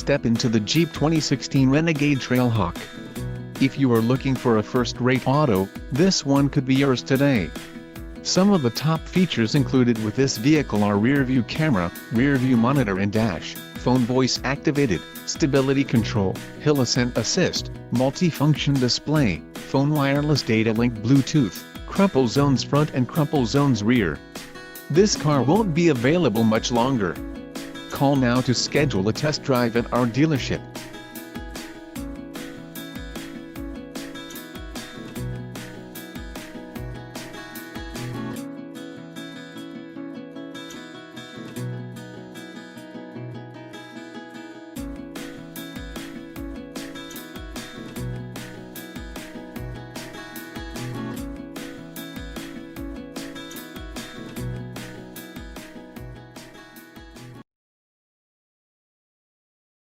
step into the Jeep 2016 Renegade Trailhawk. If you are looking for a first-rate auto, this one could be yours today. Some of the top features included with this vehicle are rear-view camera, rear-view monitor and dash, phone voice activated, stability control, hill ascent assist, multi-function display, phone wireless data link Bluetooth, crumple zones front and crumple zones rear. This car won't be available much longer. Call now to schedule a test drive at our dealership.